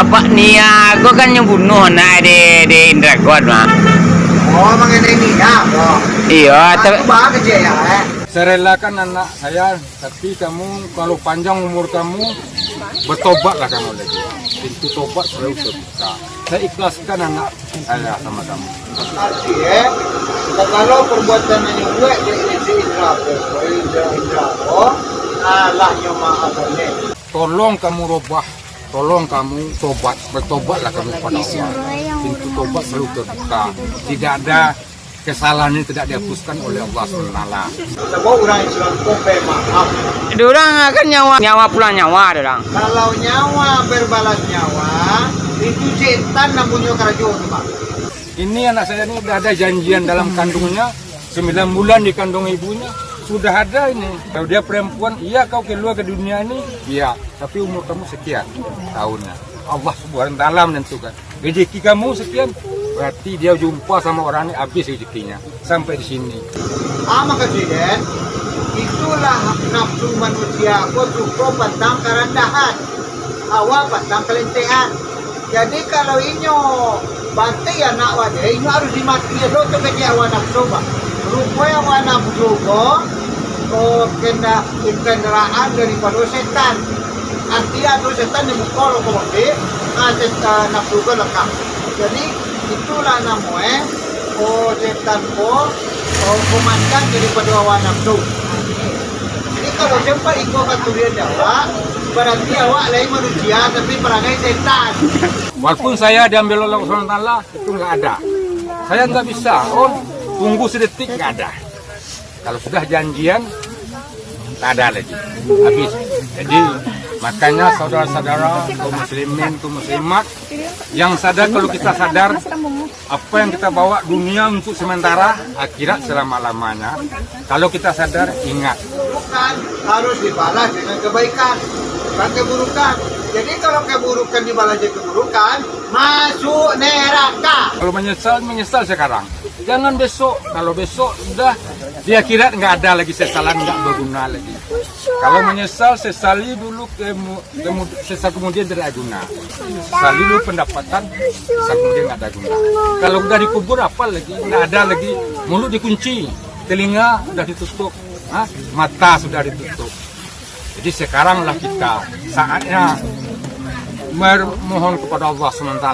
apa niat gua kan nyebunuh nah di Indragon mah. Oh, mengenai niat. Oh. Iya, Aku bahagia ya. Saya relakan anak saya, tapi kamu kalau panjang umur kamu, bertobatlah kamu lagi. Pintu tobat selalu terbuka. Saya ikhlaskan anak saya sama kamu. Artinya, kalau perbuatan yang buat dia si Indra, Allahnya maha boleh. Tolong kamu robah, tolong kamu tobat, bertobatlah kamu pada Allah. Pintu tobat selalu terbuka. Tidak ada kesalahan yang tidak dihapuskan oleh Allah SWT. Sebab orang Islam kopi maaf. Dorang kan nyawa pulang nyawa dorang. Kalau nyawa berbalas nyawa, itu setan namanya kerajaan, Pak. Ini anak saya ini sudah ada janjian dalam kandungnya, 9 bulan dikandung ibunya, sudah ada ini. Kalau dia perempuan, iya kau keluar ke dunia ini, iya. Tapi umur kamu sekian tahunnya. Allah Subhanahu wa Ta'ala menentukan. Rezeki kamu sekian, berarti dia jumpa sama orang ini habis rezekinya. Sampai di sini. Maka Presiden, itulah nafsu manusia. Kau cukup pantang kerendahan, awal pantang kelentehan. Jadi kalau inyo bantai anak wajah, inyo harus dimati ya do ke awan nafsu ba. Rupanya awan nafsu ko kena kendaraan daripada setan. Artinya itu setan yang mukul ko mati, setan nafsu ko lekang. Jadi itulah namanya setan ko komandan daripada awan nafsu. Jadi kalau sempat ikut katulian Jawa, berarti awak lain manusia tapi perangai setan. Walaupun saya diambil oleh Allah SWT, itu nggak ada. Saya nggak bisa, tunggu sedetik nggak ada. Kalau sudah janjian, nggak ada lagi, habis. Jadi makanya saudara-saudara, kaum muslimin, kaum muslimat, yang sadar kalau kita sadar apa yang kita bawa dunia untuk sementara, akhirat selama-lamanya. Kalau kita sadar, ingat. Bukan harus dibalas dengan kebaikan, bukan keburukan. Jadi kalau keburukan dibalas dengan keburukan, masuk neraka. Kalau menyesal sekarang. Jangan besok. Kalau besok sudah di akhirat nggak ada lagi sesalan, nggak berguna lagi. Kalau menyesal, sesali dulu, sesal kemudian tidak guna. Sesali dulu pendapatan, sesal kemudian nggak ada guna. Kalau udah dikubur apa lagi? Nggak ada lagi. Mulut dikunci, telinga sudah ditutup, mata sudah ditutup. Jadi sekaranglah kita saatnya memohon kepada Allah SWT,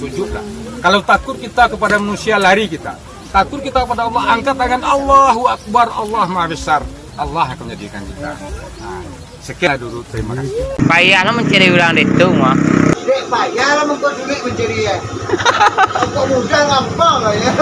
sujudlah. Kalau takut kita kepada manusia, lari kita. Takut kita kepada Allah, angkat tangan, Allahu Akbar, Allah Maha Besar. Allah akan menjadikan kita. Sekian dulu, terima kasih. Payahlah mencari orang itu mah. Dek payah lah sulit mencari ya. Kok mudah gampang lah ya.